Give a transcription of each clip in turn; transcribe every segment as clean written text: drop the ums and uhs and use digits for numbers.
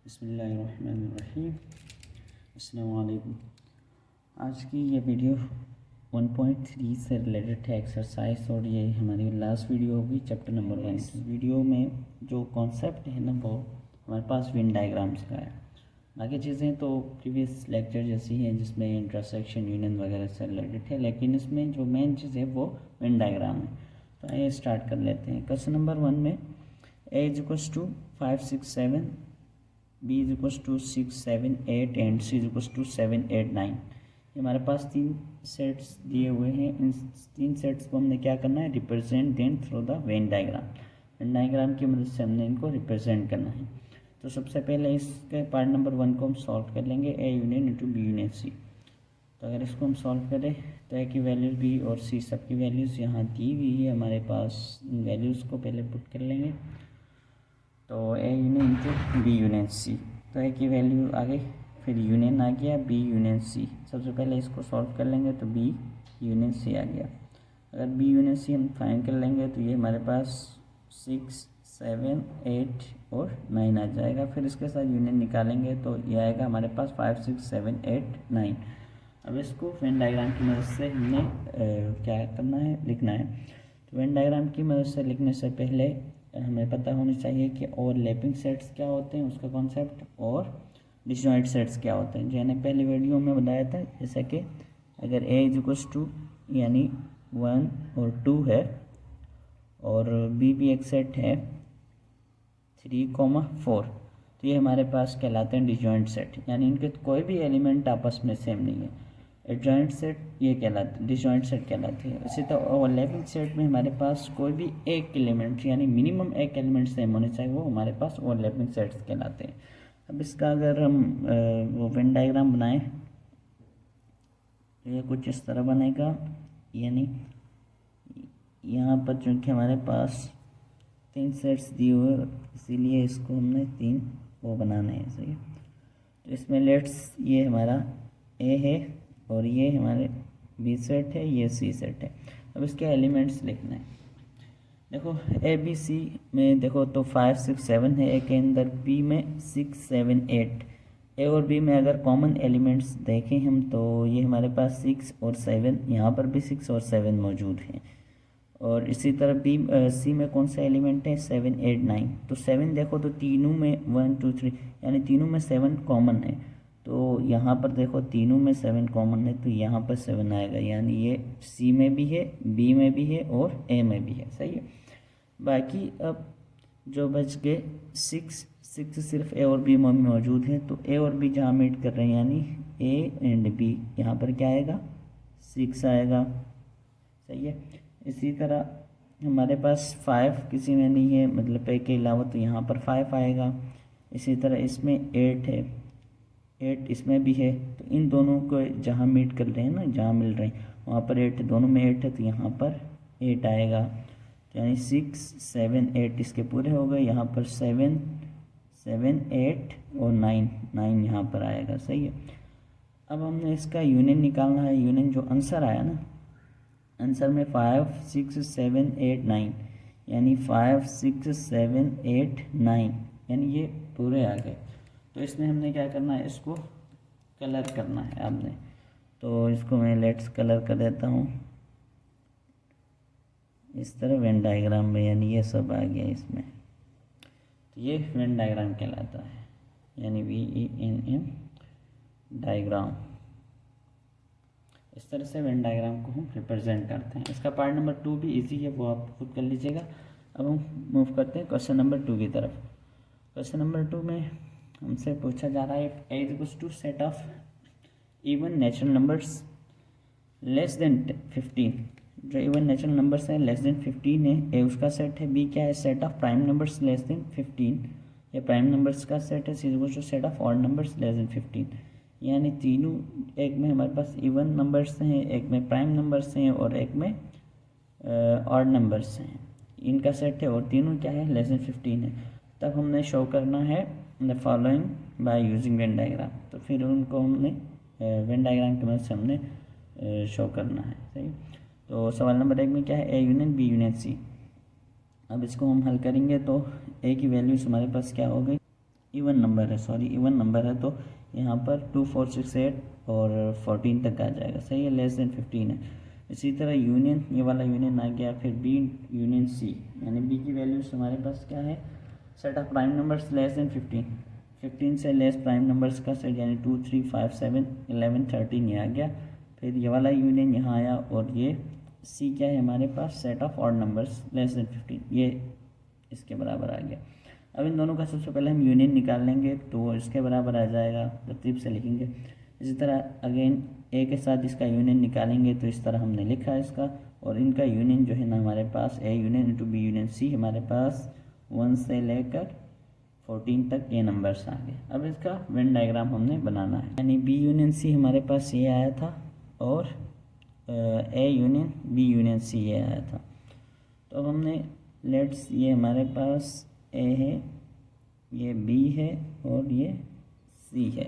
बिस्मिल्लाहिर्रहमानिर्रहीम। अस्सलाम वालेकुम। आज की ये वीडियो 1.3 से रिलेटेड है एक्सरसाइज, और ये हमारी लास्ट वीडियो होगी चैप्टर नंबर 1 की। वीडियो में जो कॉन्सेप्ट है ना वो हमारे पास वेन डायग्राम्स का है। बाकी चीज़ें तो प्रीवियस लेक्चर जैसी हैं जिसमें इंटरसेक्शन यूनियन वगैरह से रिलेटेड है, लेकिन इसमें जो मेन चीज़ है वो वेन डायग्राम है। तो आइए स्टार्ट कर लेते हैं। क्वेश्चन नंबर 1 में A is equals to 5, 6, 7, B is equals to 6, 7, 8 and C is equals to 7, 8, 9। ये हमारे पास तीन सेट्स दिए हुए हैं। इन तीन सेट्स को हमने क्या करना है, represent then through the Venn diagram. Venn diagram की मदद से हमने इनको रिप्रेजेंट करना है। तो सबसे पहले इसके पार्ट नंबर 1 को हम सॉल्व कर लेंगे, A union into B union C. तो अगर इसको हम सॉल्व करें तो ए की वैल्यूज़ बी और सी सब की वैल्यूज़ यहाँ दी हुई है हमारे पास। इन वैल्यूज़ को पहले पुट कर लेंगे। तो A union into B union C, तो ए की वैल्यू आ गई, फिर यूनियन आ गया बी यूनियन सी। सबसे पहले इसको सॉल्व कर लेंगे तो बी यूनियन सी आ गया। अगर बी यूनियन सी हम फाइंड कर लेंगे तो ये हमारे पास 6, 7, 8 और 9 आ जाएगा। फिर इसके साथ यूनियन निकालेंगे तो ये आएगा हमारे पास 5, 6, 7, 8, 9। अब इसको वेन डायग्राम की मदद से हमने क्या करना है, लिखना है। तो वेन डायग्राम की मदद से लिखने से पहले हमें पता होनी चाहिए कि ओवरलैपिंग सेट्स क्या होते हैं, उसका कॉन्सेप्ट, और डिसजॉइंट सेट्स क्या होते हैं। जो मैंने पहले वीडियो में बताया था, जैसे कि अगर ए इज इक्वल्स टू यानी 1 और 2 है और बी भी एक सेट है 3, 4, तो ये हमारे पास कहलाते हैं डिसजॉइंट सेट, यानी इनके कोई भी एलिमेंट आपस में सेम नहीं है। एडजॉइंट सेट ये कहलाते, डिसजॉइंट सेट कहलाती है। इसी तरह ओवरलैपिंग सेट में हमारे पास कोई भी एक एलिमेंट यानी मिनिमम एक एलिमेंट सेम होने चाहिए, वो हमारे पास ओवरलैपिंग सेट्स कहलाते हैं। अब इसका अगर हम वो वेन डायग्राम बनाएं तो ये कुछ इस तरह बनेगा, यानी यहाँ पर चूँकि हमारे पास 3 सेट्स दिए हुए, इसीलिए इसको हमने 3 वो बनाने हैं, सही है। तो इसमें लेट्स ये हमारा ए है और ये हमारे बी सेट है, ये सी सेट है। अब इसके एलिमेंट्स लिखना है। देखो ए बी सी में देखो तो 5, 6, 7 है ए के अंदर, बी में 6, 7, 8। ए और बी में अगर कॉमन एलिमेंट्स देखें हम तो ये हमारे पास 6 और 7, यहाँ पर भी 6 और 7 मौजूद हैं। और इसी तरह बी सी में कौन सा एलिमेंट है, 7, 8, 9। तो 7 देखो तो तीनों में 1, 2, 3 यानी तीनों में 7 कॉमन है। तो यहाँ पर देखो तीनों में 7 कॉमन है तो यहाँ पर 7 आएगा, यानी ये सी में भी है, बी में भी है और ए में भी है, सही है। बाकी अब जो बच गए 6 सिर्फ ए और बी में मौजूद है, तो ए और बी जहाँ मीट कर रहे हैं यानी ए एंड बी, यहाँ पर क्या आएगा, 6 आएगा, सही है। इसी तरह हमारे पास 5 किसी में नहीं है, मतलब ए के अलावा, तो यहाँ पर 5 आएगा। इसी तरह इसमें 8 है, 8 इसमें भी है, तो इन दोनों को जहाँ मीट कर रहे हैं ना, जहाँ मिल रहे हैं वहाँ पर 8 है, दोनों में 8 है तो यहाँ पर 8 आएगा। तो यानी 6, 7, 8 इसके पूरे हो गए। यहाँ पर 7, 7, 8 और 9 यहाँ पर आएगा, सही है। अब हमने इसका यूनियन निकालना है। यूनियन जो आंसर आया ना, आंसर में 5, 6, 7, 8, 9 यानी 5, 6, 7, 8, 9 यानी ये पूरे आ गए। तो इसमें हमने क्या करना है, इसको कलर करना है आपने। तो इसको मैं लेट्स कलर कर देता हूँ इस तरह वेन डायग्राम में, यानी ये सब आ गया इसमें। तो ये वेन डायग्राम कहलाता है, यानी VENM डायग्राम। इस तरह से वेन डायग्राम को हम रिप्रेजेंट करते हैं। इसका पार्ट नंबर 2 भी इजी है, वो आप खुद कर लीजिएगा। अब हम मूव करते हैं क्वेश्चन नंबर 2 की तरफ। क्वेश्चन नंबर 2 में हमसे पूछा जा रहा है A equals to set of even natural numbers less than 15। जो इवन नेचुरल नंबर्स हैं लेस देन 15 है, ए उसका सेट है। बी क्या है, set of prime numbers less than 15, ये प्राइम नंबर्स का सेट है। C equals to set of odd numbers less than 15, यानी तीनों, एक में हमारे पास इवन नंबर्स हैं, एक में प्राइम नंबर्स हैं और एक में ऑड नंबर्स हैं, इनका सेट है, और तीनों क्या है, लेस देन 15 है। तब हमने शो करना है the following by using when diagram. तो फिर उनको हमने वेन डायग्राम की मदद से हमने शो करना है, सही। तो सवाल नंबर 1 में क्या है, A union B union C. अब इसको हम हल करेंगे तो ए की वैल्यूज हमारे पास क्या हो गई, इवन नंबर है, सॉरी इवन नंबर है, तो यहाँ पर 2 4 6 8 और 14 तक आ जाएगा, सही है, लेस देन 15 है। इसी तरह यूनियन, ये वाला यूनियन आ गया। फिर बी यूनियन सी, यानी बी की वैल्यूज हमारे पास क्या है, set of prime numbers less than 15, 15 से लेस प्राइम नंबर्स का सेट, यानी 2 3 5 7 11 13 ये आ गया। फिर ये वाला यूनियन यहाँ आया, और ये सी क्या है हमारे पास, set of odd numbers less than 15, ये इसके बराबर आ गया। अब इन दोनों का सबसे पहले हम यूनियन निकाल लेंगे, तो वो इसके बराबर आ जाएगा, तरतीब से लिखेंगे। इसी तरह अगेन ए के साथ इसका यूनियन निकालेंगे, तो इस तरह हमने लिखा है इसका, और इनका यूनियन जो है ना हमारे पास A union into B union C, हमारे पास 1 से लेकर 14 तक ये नंबर्स आ गए। अब इसका वेन डायग्राम हमने बनाना है, यानी बी यूनियन सी हमारे पास ये आया था, और A union B union C ये आया था। तो अब हमने लेट्स, ये हमारे पास ए है, ये बी है, और ये सी है।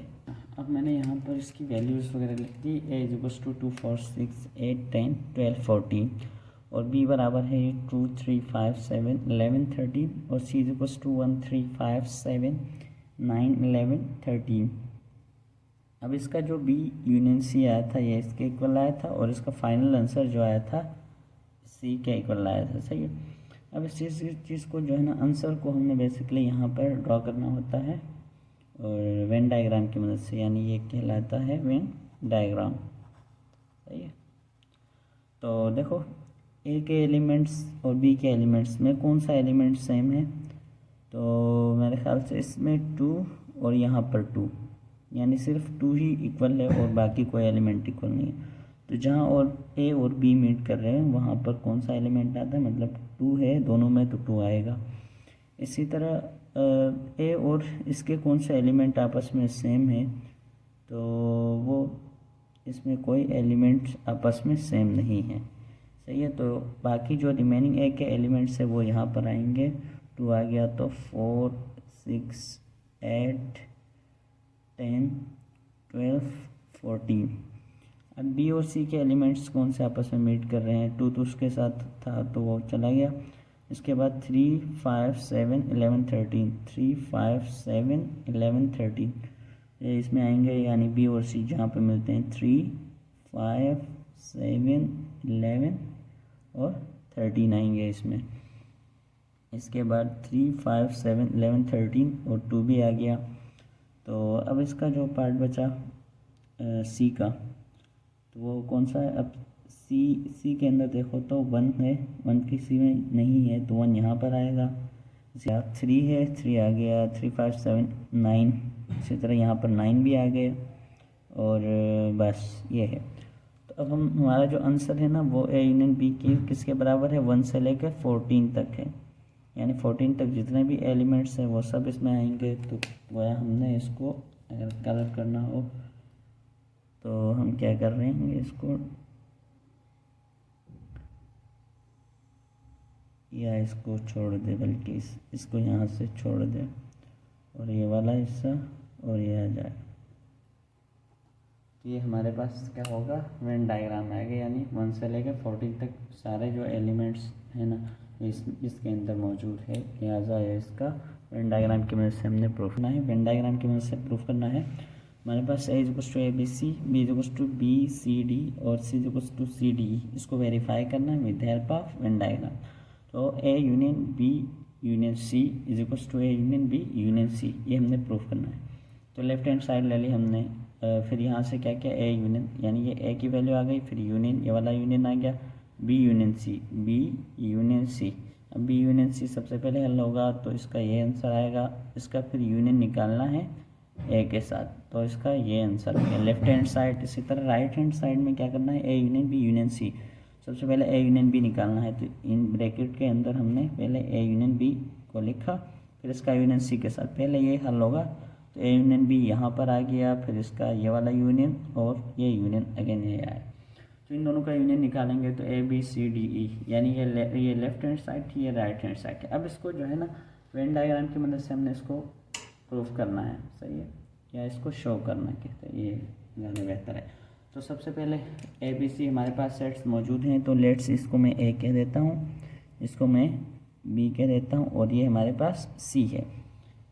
अब मैंने यहाँ पर इसकी वैल्यूज़ वगैरह लिख दी। ए इज इक्वल्स टू 2 4 6 8 10 12 14, और बी बराबर है 2 3 5 7 11 13, और सी इज इक्वल्स टू 1 3 5 7 9 11 13। अब इसका जो बी यूनियन सी आया था ये इसके इक्वल आया था, और इसका फाइनल आंसर जो आया था सी के इक्वल आया था, सही है। अब इस चीज़ को जो है ना, आंसर को हमने बेसिकली यहाँ पर ड्रॉ करना होता है, और वेन डायग्राम की मदद से, यानी ये कहलाता है वेन डायग्राम, सही है। तो देखो ए के एलिमेंट्स और बी के एलिमेंट्स में कौन सा एलिमेंट सेम है, तो मेरे ख्याल से इसमें 2 और यहाँ पर 2, यानी सिर्फ 2 ही इक्वल है और बाकी कोई एलिमेंट इक्वल नहीं है। तो जहाँ और ए और बी मीट कर रहे हैं वहाँ पर कौन सा एलिमेंट आता है, मतलब 2 है दोनों में, तो 2 आएगा। इसी तरह ए और इसके कौन से एलिमेंट आपस में सेम है, तो वो इसमें कोई एलिमेंट आपस में सेम नहीं है, सही है। तो बाकी जो रिमेनिंग ए के एलिमेंट्स है वो यहाँ पर आएंगे। 2 आ गया, तो 4 6 8 10 12 14। अब बी और सी के एलिमेंट्स कौन से आपस में मीट कर रहे हैं, 2 तो उसके साथ था तो वो चला गया। इसके बाद 3 5 7 11 13, 3 5 7 11 13 ये इसमें आएंगे, यानी बी और सी जहाँ पे मिलते हैं 3 5 7 11 और 13 आएंगे इसमें। इसके बाद 3 5 7 11 13 और 2 भी आ गया। तो अब इसका जो पार्ट बचा सी का, तो वो कौन सा है, अब सी के अंदर देखो तो 1 है, 1 की सी में नहीं है, तो 1 यहाँ पर आएगा। 3 है, 3 आ गया, 3 5 7 9, इसी तरह यहाँ पर 9 भी आ गए, और बस ये है। तो अब हम हमारा जो आंसर है ना वो ए यूनियन बी की किसके बराबर है, 1 से लेकर 14 तक है, यानी 14 तक जितने भी एलिमेंट्स हैं वो सब इसमें आएंगे। तो वह हमने इसको अगर कलर करना हो तो हम क्या कर रहे हैं, इसको या इसको छोड़ दे, बल्कि इसको यहाँ से छोड़ दे, और ये वाला हिस्सा और ये आ जाए, तो ये हमारे पास क्या होगा, वेन डायग्राम आएगा, यानी 1 से लेकर 14 तक सारे जो एलिमेंट्स हैं ना इसके अंदर मौजूद है, लिहाजा है इसका वेन डायग्राम की मदद से हमने प्रूफ करना है। वेन डायग्राम की मदद से प्रूफ करना है, हमारे पास A is equals to A B C, B is equals to B C D, और C is equals to C D E, इसको वेरीफाई करना है with the help of Venn diagram. तो A union B union C is equals to A union B union C, ये हमने proof करना है। तो लेफ्ट हैंड साइड ले ली हमने, फिर यहाँ से क्या किया, ए यूनियन, यानी ये ए की वैल्यू आ गई, फिर यूनियन, ये वाला यूनियन आ गया, B union C, B union C. अब बी यूनियन सी सबसे पहले हल होगा, तो इसका ये आंसर आएगा। इसका फिर यूनियन निकालना है ए के साथ, तो इसका ये आंसर हो गया लेफ्ट हैंड साइड। इसी तरह राइट हैंड साइड में क्या करना है, A union B union C, सबसे पहले ए यूनियन बी निकालना है। तो इन ब्रैकेट के अंदर हमने पहले ए यूनियन बी को लिखा, फिर इसका यूनियन सी के साथ, पहले ये हल होगा, तो ए यूनियन बी यहाँ पर आ गया, फिर इसका ये वाला यूनियन और ये यूनियन अगेन ये आया। तो इन दोनों का यूनियन निकालेंगे तो ए बी सी डी ई, यानी ये लेफ्ट हैंड साइड थी, ये राइट हैंड साइड थी। अब इसको जो है ना वेन डायग्राम की मदद से हमने इसको प्रूफ करना है, सही है, या इसको शो करना कहते हैं, ये ज़्यादा बेहतर है। तो सबसे पहले ए बी सी हमारे पास सेट्स मौजूद हैं, तो लेट्स इसको मैं ए कह देता हूँ, इसको मैं बी कह देता हूँ, और ये हमारे पास सी है।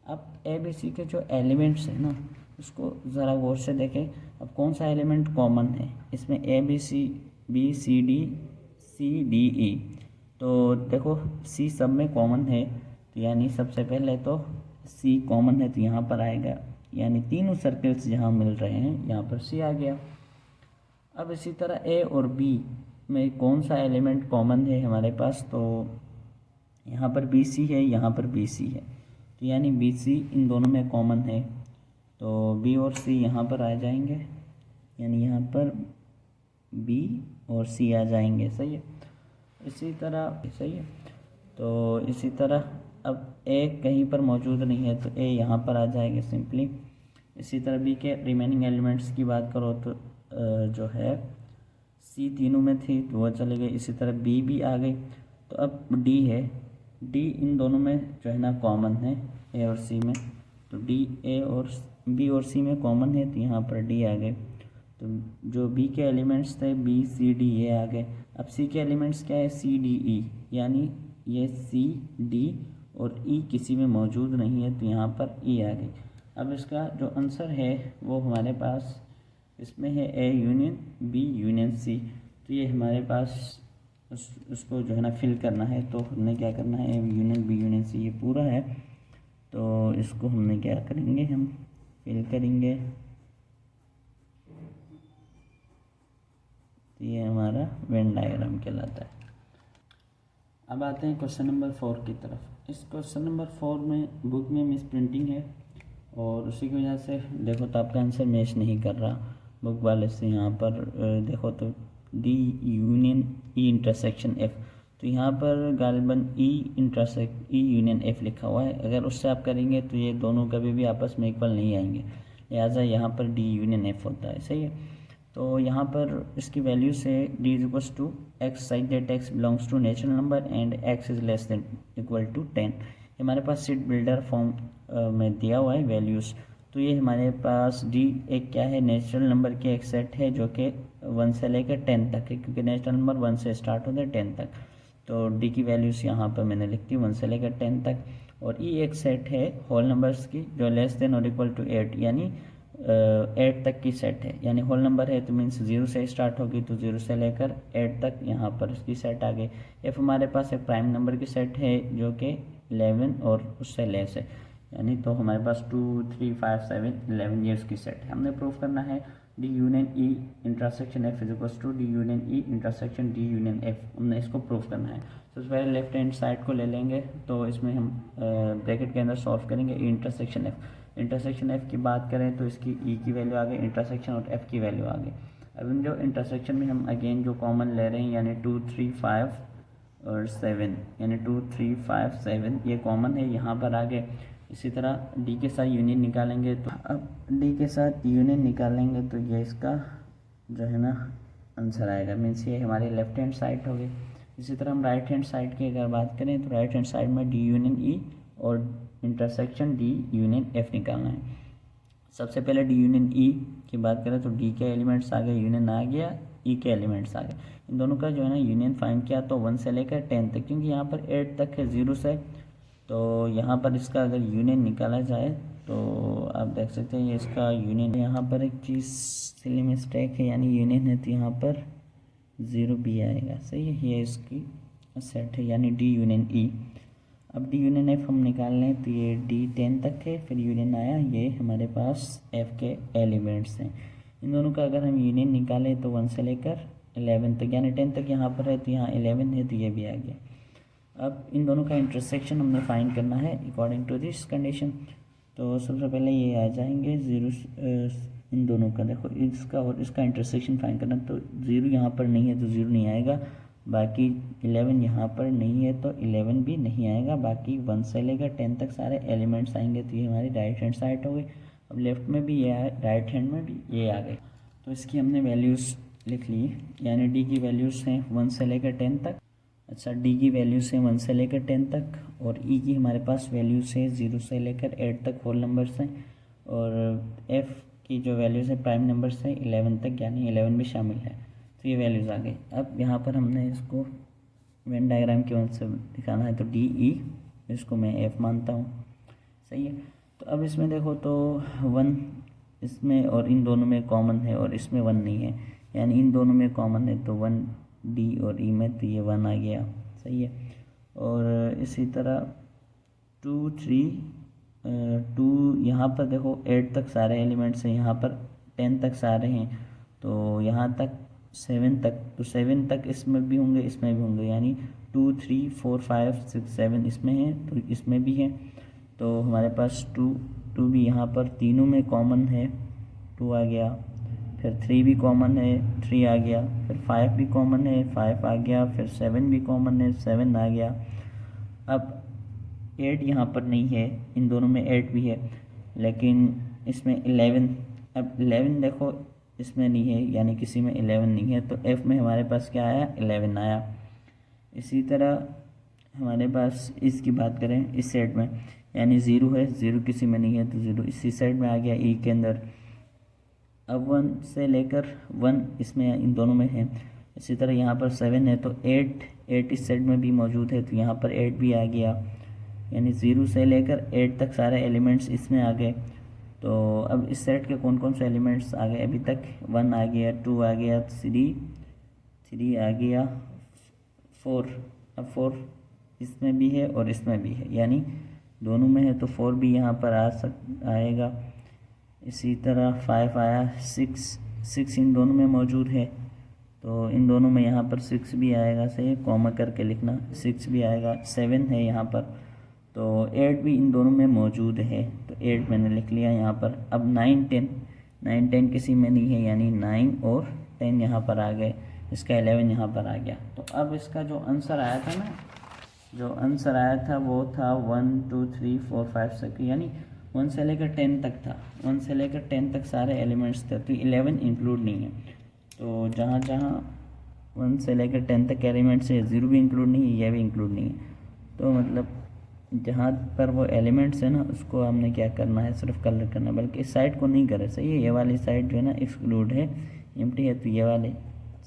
अब ए बी सी के जो एलिमेंट्स हैं ना, उसको ज़रा गौर से देखें। अब कौन सा एलिमेंट कॉमन है इसमें? A B C, B C D, C D E. तो देखो सी सब में कॉमन है, तो यानी सबसे पहले तो सी कॉमन है तो यहाँ पर आएगा, यानी तीनों सर्कल्स जहाँ मिल रहे हैं यहाँ पर सी आ गया। अब इसी तरह ए और बी में कौन सा एलिमेंट कॉमन है हमारे पास? तो यहाँ पर बी सी है, यहाँ पर बी सी है, तो यानी बी सी इन दोनों में कॉमन है, तो बी और सी यहाँ पर आ जाएंगे, यानी यहाँ पर बी और सी आ जाएंगे। सही है, इसी तरह सही है। तो इसी तरह अब ए कहीं पर मौजूद नहीं है तो ए यहाँ पर आ जाएंगे सिंपली। इसी तरह बी के रिमेनिंग एलिमेंट्स की बात करो तो जो है सी तीनों में थी तो वह चले गए। इसी तरह बी भी आ गई। तो अब डी है, डी इन दोनों में जो है ना कॉमन है, ए और सी में, तो डी ए और बी और सी में कॉमन है तो यहाँ पर डी आ गए। तो जो बी के एलिमेंट्स थे बी सी डी ये आ गए। अब सी के एलिमेंट्स क्या है? सी डी ई, यानी ये सी डी और ई किसी में मौजूद नहीं है तो यहाँ पर ई आ गई। अब इसका जो आंसर है वो हमारे पास इसमें है A union B union C. तो ये हमारे पास उसको जो है ना फिल करना है, तो हमने क्या करना है? A union B union C ये पूरा है, तो इसको हमने क्या करेंगे? हम फिल करेंगे। तो ये हमारा वेन डायग्राम कहलाता है। अब आते हैं क्वेश्चन नंबर 4 की तरफ। इस क्वेश्चन नंबर 4 में बुक में मिस प्रिंटिंग है और उसी की वजह से देखो तो आपका आंसर मैच नहीं कर रहा बुक वाले से। यहाँ पर देखो तो D union E intersection F, तो यहाँ पर गालिबन ई यूनियन एफ लिखा हुआ है। अगर उससे आप करेंगे तो ये दोनों कभी भी आपस में इक्वल नहीं आएंगे, लिहाजा यहाँ पर डी यूनियन एफ होता है। सही है, तो यहाँ पर इसकी वैल्यू से D is equal to X such that X belongs to natural number and X is less than equal to 10। हमारे पास सीट बिल्डर फॉर्म में दिया हुआ है वैल्यूज़। तो ये हमारे पास डी एक क्या है? नेचुरल नंबर के एक सेट है जो कि 1 से लेकर 10 तक है, क्योंकि नेचुरल नंबर 1 से स्टार्ट होता है 10 तक। तो डी की वैल्यूज़ यहाँ पर मैंने लिख दी 1 से लेकर 10 तक। और ई एक सेट है होल नंबर्स की जो लेस देन और इक्वल टू 8, यानी 8 तक की सेट है, यानी होल नंबर है तो मीन्स 0 से स्टार्ट होगी, तो 0 से लेकर 8 तक यहाँ पर इसकी सेट आ गई। एफ हमारे पास एक प्राइम नंबर की सेट है जो कि 11 और उससे लेस है, यानी तो हमारे पास 2 3 5 7 11 ये उसकी सेट है। हमने प्रूव करना है D union E intersection F is equal to D union E intersection D union F. हमने इसको प्रूव करना है। सबसे पहले लेफ्ट हैंड साइड को ले लेंगे, तो इसमें हम ब्रैकेट के अंदर सॉल्व करेंगे ई इंटरसेक्शन एफ। इंटरसेक्शन एफ की बात करें तो इसकी ई की वैल्यू आ गई, इंटरसेक्शन और एफ की वैल्यू आ गई। अब इन जो इंटरसेक्शन में हम अगेन जो कॉमन ले रहे हैं, यानी 2 3 5 और 7, यानी 2 3 5 7 ये कॉमन है, यहाँ पर आ गए। इसी तरह डी के साथ यूनियन निकालेंगे, तो अब डी के साथ यूनियन निकालेंगे तो ये इसका जो है ना आंसर आएगा, मीन्स ये हमारी लेफ्ट हैंड साइड हो गई। इसी तरह हम राइट हैंड साइड की अगर बात करें तो राइट हैंड साइड में डी यूनियन ई और इंटरसेक्शन डी यूनियन एफ निकालना है। सबसे पहले डी यूनियन ई की बात करें तो डी के एलिमेंट्स आ गए, यूनियन आ गया, ई के एलिमेंट्स आ गए। इन दोनों का जो है ना यूनियन फाइंड किया तो 1 से लेकर 10 तक, क्योंकि यहाँ पर 8 तक है 0 से, तो यहाँ पर इसका अगर यूनियन निकाला जाए तो आप देख सकते हैं ये इसका यूनियन। यहाँ पर एक चीज़ सिली मिस्टेक है, यानी यूनियन है तो यहाँ पर 0 भी आएगा। सही है, ये इसकी सेट है, यानी डी यूनियन ई। अब डी यूनियन एफ हम निकाल लें तो ये डी 10 तक है, फिर यूनियन आया, ये हमारे पास एफ के एलिमेंट्स हैं। इन दोनों का अगर हम यूनियन निकालें तो 1 से लेकर 11 तक, यानी 10 तक यहाँ पर है तो यहाँ 11 है तो ये भी आ गया। अब इन दोनों का इंटरसेक्शन हमने फाइंड करना है अकॉर्डिंग टू दिस कंडीशन। तो सबसे पहले ये आ जाएंगे 0, इन दोनों का देखो इसका और इसका इंटरसेक्शन फाइंड करना, तो 0 यहाँ पर नहीं है तो 0 नहीं आएगा, बाकी 11 यहाँ पर नहीं है तो 11 भी नहीं आएगा, बाकी 1 से लेकर 10 तक सारे एलिमेंट्स आएंगे। तो ये हमारी राइट हैंड साइड हो गई। अब लेफ्ट में भी ये आए, राइट हैंड में भी ये आ गए, तो इसकी हमने वैल्यूज़ लिख ली, यानी डी की वैल्यूज़ हैं 1 से लेकर 10 तक। अच्छा, डी की वैल्यूज़ हैं 1 से लेकर 10 तक, और ई की हमारे पास वैल्यूज़ हैं 0 से लेकर 8 तक होल नंबर्स हैं, और एफ़ की जो वैल्यूज़ हैं प्राइम नंबर्स हैं 11 तक, यानी 11 भी शामिल है। तो ये वैल्यूज़ आ गई। अब यहाँ पर हमने इसको वेन डायग्राम की मदद से दिखाना है, तो डी ई इसको मैं एफ़ मानता हूँ। सही है। तो अब इसमें देखो तो 1 इसमें और इन दोनों में कॉमन है और इसमें 1 नहीं है, यानी इन दोनों में कॉमन है तो 1 डी और ई में, तो ये 1 आ गया, सही है। और इसी तरह 2 3 2 यहाँ पर देखो 8 तक सारे एलिमेंट्स हैं, यहाँ पर 10 तक सारे हैं, तो यहाँ तक 7 तक, तो 7 तक इसमें भी होंगे इसमें भी होंगे, यानी 2 3 4 5 6 7 इसमें है तो इसमें भी है। तो हमारे पास 2 भी यहाँ पर तीनों में कॉमन है, 2 आ गया। फिर 3 भी कॉमन है, 3 आ गया। फिर 5 भी कॉमन है, 5 आ गया। फिर 7 भी कॉमन है, 7 आ गया। अब 8 यहाँ पर नहीं है, इन दोनों में 8 भी है, लेकिन इसमें 11, अब 11 देखो इसमें नहीं है, यानी किसी में 11 नहीं है, तो F में हमारे पास क्या आया, 11 आया। इसी तरह हमारे पास इसकी बात करें इस सेट में, यानी 0 है, 0 किसी में नहीं है तो 0 इसी सेट में आ गया E के अंदर। अब 1 से लेकर 1 इसमें इन दोनों में है। इसी तरह यहाँ पर 7 है तो 8 इस सेट में भी मौजूद है, तो यहाँ पर 8 भी आ गया, यानी 0 से लेकर 8 तक सारे एलिमेंट्स इसमें आ गए। तो अब इस सेट के कौन कौन से एलिमेंट्स आ गए अभी तक, 1 आ गया, 2 आ गया, 3 आ गया, 4, अब 4 इसमें भी है और इसमें भी है, यानी दोनों में है तो 4 भी यहाँ पर आएगा। इसी तरह 5 आया, 6 इन दोनों में मौजूद है, तो इन दोनों में यहाँ पर 6 भी आएगा, सही है, कॉमा करके लिखना, 6 भी आएगा। 7 है यहाँ पर, तो 8 भी इन दोनों में मौजूद है, तो 8 मैंने लिख लिया यहाँ पर। अब 9 10 किसी में नहीं है, यानी 9 और 10 यहाँ पर आ गए, इसका 11 यहाँ पर आ गया। तो अब इसका जो आंसर आया था ना, जो आंसर आया था वो था 1 2 3 4 5 6, यानी 1 से लेकर 10 तक था, 1 से लेकर 10 तक सारे एलिमेंट्स थे, तो 11 इंक्लूड नहीं है। तो जहाँ जहाँ 1 से लेकर 10 तक एलिमेंट्स है, 0 भी इंक्लूड नहीं है, यह भी इंक्लूड नहीं है। तो मतलब जहाँ पर वो एलिमेंट्स है ना, उसको हमने क्या करना है, सिर्फ कलर करना है, बल्कि इस साइड को नहीं करे, सही है, ये वाली साइड जो है ना एक्सक्लूड है, एम्प्टी है, तो ये वाली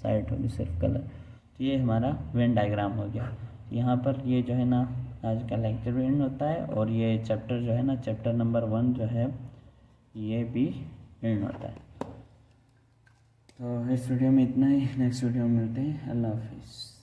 साइड होगी सिर्फ कलर। तो ये हमारा वेन डायग्राम हो गया। यहाँ पर ये जो है ना आज का लेक्चर भी एंड होता है, और ये चैप्टर जो है ना, चैप्टर नंबर 1 जो है ये भी एंड होता है। तो इस वीडियो में इतना ही, नेक्स्ट वीडियो में मिलते हैं, अल्लाह हाफिज़।